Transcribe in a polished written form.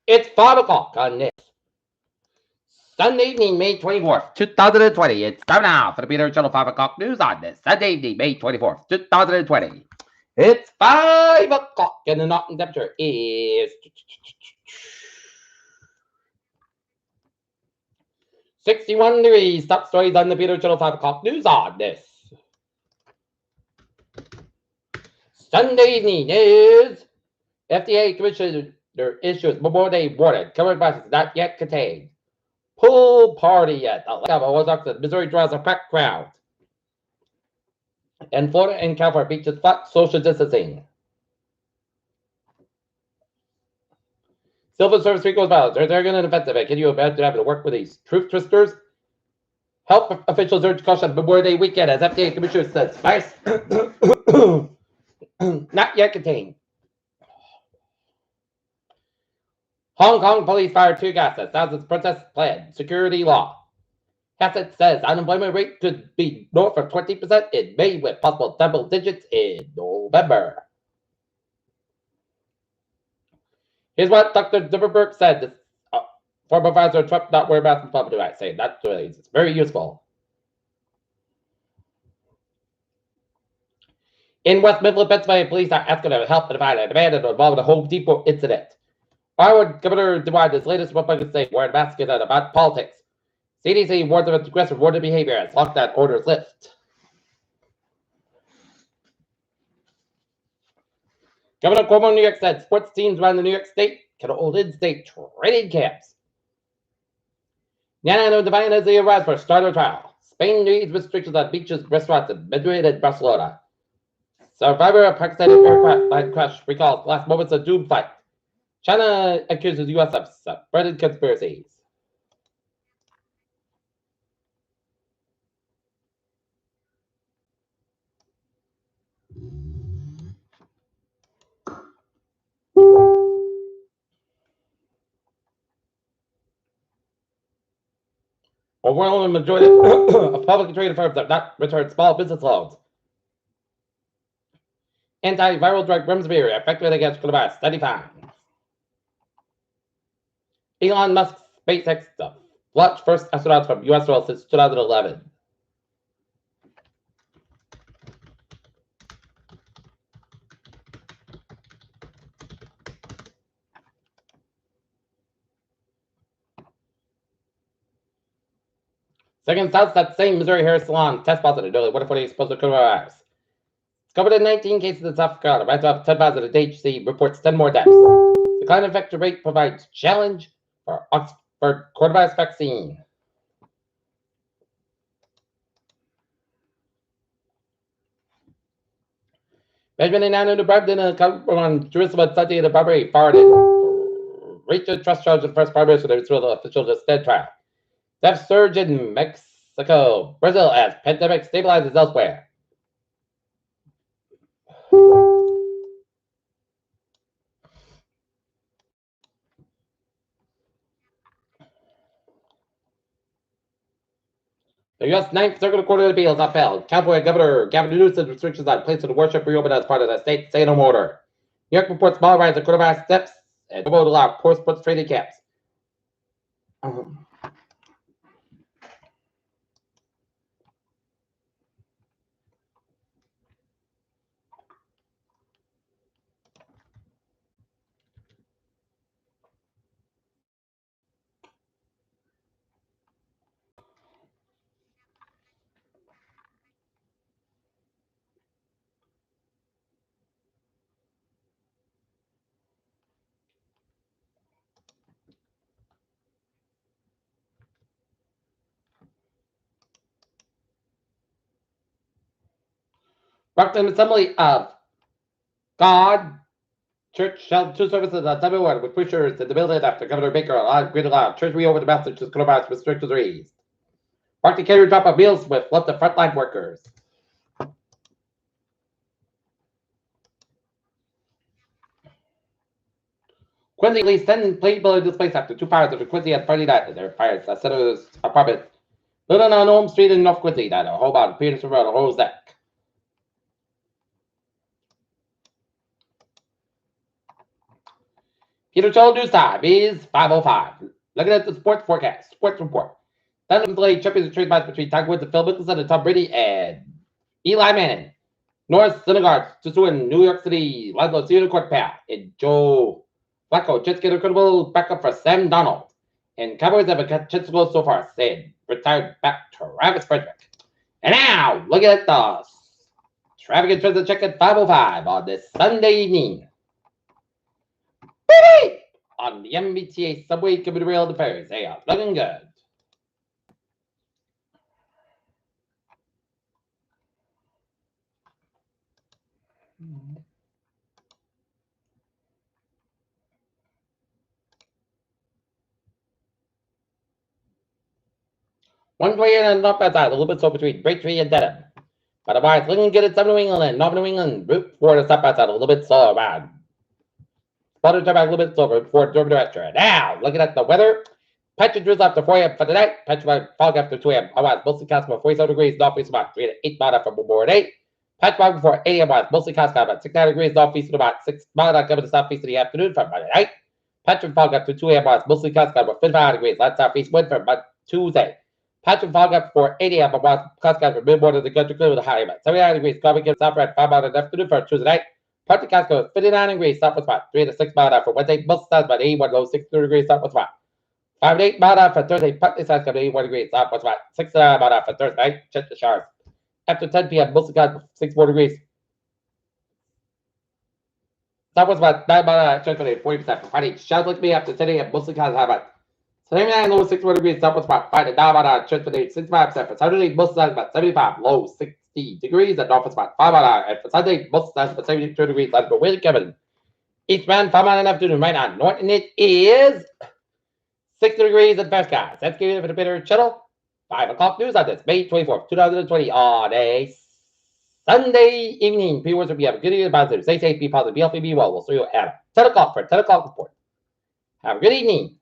It's 5 o'clock on this Sunday evening, May 24th, 2020. It's time now for the Peter Channel 5 o'clock news on this Sunday evening, May 24th, 2020. It's 5 o'clock and the Norton temperature is 61 degrees. Top stories on the Peter Channel 5 o'clock news on this Sunday evening is FDA Commissioner issues Memorial Day warning. Covered buses not yet contained. Pool party at the Missouri draws a packed crowd. And Florida and California beaches flat social distancing. Civil Service recalls violence. They're going to investigate. Can you imagine having to work with these truth twisters? Health officials urge caution Memorial Day weekend as FDA Commissioner says spice not yet contained. Hong Kong police fired tear gas as thousands of protests planned. Security law. Hassett says unemployment rate could be north of 20% in May with possible double digits in November. Here's what Dr. Zuckerberg said. Former advisor of Trump not wear masks in public device, saying that's really it's very useful. In West Midland, Pennsylvania, police are asking to help provide a demand involving the Home Depot incident. Iowa Governor DeWine, his latest Republican state, wearing masks about politics. CDC warns of aggressive warning behavior as lockdown orders lift. Governor Cuomo of New York said sports teams around the New York State can hold in-state training camps. Nana Divine has the arrest for starter trial. Spain needs restrictions on beaches, restaurants in Madrid and Barcelona. Survivor of Pakistani aircraft line crash recalls last moments of doom fight. China accuses the U.S. of spreading conspiracies. Overwhelming majority of publicly traded firms have not returned small business loans. Antiviral drug remdesivir effective against coronavirus study finds. Elon Musk's SpaceX launched first astronauts from U.S. soil since 2011. Second South, that same Missouri hair salon test positive, nearly 140 exposed to coronavirus. COVID-19 cases in South Carolina, rise up 10 positive. DHC reports 10 more deaths. Decline infection rate provides challenge for Oxford coronavirus vaccine. Benjamin and Anna in a on Jerusalem Sunday in the Barbary farted. Rachel trust charge in first primary so there's the official instead trial. Death surge in Mexico, Brazil as pandemic stabilizes elsewhere. The U.S. Ninth Circuit Court of Appeals upheld California Governor Gavin Newsom's restrictions on placing worship reopened as part of the state stay-at-home order. New York reports small rise in coronavirus steps and to allow poor sports training camps. Brooklyn Assembly of God Church held two services on February with preachers in the building after Governor Baker allowed church reopened the Massachusetts coronavirus restrictions are eased. Mark the carrier drop of meals with left of frontline workers. Quincy released 10 people displaced after two fires after Quincy had Friday night. There were fires at Senator's apartment. Living on Home Street in North Quincy, that a home on Peterson Road, Rose Neck. Heater chill news time is 5:05. Looking at the sports forecast, sports report. Thunder delayed championship trade match between Tiger Woods and Phil Mickelson and Tom Brady and Eli Manning. North Syndergaard to win New York City, Laszlo Cedar Court Pal, and Joe Flacco just get a credible backup for Sam Donald. And Cowboys have a chance to go so far, said retired back Travis Frederick. And now, look at the traffic and transit check at 5:05 on this Sunday evening. Baby! On the MBTA subway commuter rail to Paris. They are looking good. One way and not bad side, a little bit so between Braintree and Dedham. But otherwise, looking good at some New England and North New England. Route 4 to stop outside, a little bit slow around. Spotted turn back a little bit slower before Durham to Extra. Now, looking at the weather. Patch and drizzle after 4 a.m. for tonight. Patch by fog after 2 a.m. Otherwise, mostly cast about 47 degrees, northeast about 3 to 8 miles from Memorial 8. Patch fog before 8 a.m. Mostly cast about 69 degrees, northeast about 6 miles coming to southeast in the afternoon from Monday night. Patch and fog after 2 a.m. Mostly cast about 55 degrees, light southeast wind from Tuesday. Patch and fog up for 8 a.m. Cast from mid-morning to the country clear with a high about 79 degrees. Coffee gives south at 5 miles in the afternoon for Tuesday night. Partly cast goes 59 degrees, southwest about 3 to 6 miles for Wednesday. Most times about 81 low, 62 degrees, southwest about 5 to 8 miles for Thursday. Partly size comes 81 degrees, southwest about 6 to 9 miles for Thursday night. Check the showers. After 10 p.m., mostly cast 64 degrees. Southwest about 9 miles, check for 40% for Friday. Showers like me after 10 a.m., mostly cast high about 79 low 61 degrees, southwest about 5 to 9 miles, check for 65% for Saturday. Most times about 75 low 60 degrees, and northwest about 5 miles. And for Sunday, most times about 72 degrees, that's for Willie Kevin. Eastbound 5 miles in the afternoon, right on north, and it is 60 degrees and fair skies. That's giving it a bit of a channel. 5 o'clock news on this May 24th, 2020 on a Sunday evening. P-words will be have a good evening, positive. Stay safe, be positive, be healthy, be well. We'll see you at 10 o'clock for a 10 o'clock report. Have a good evening.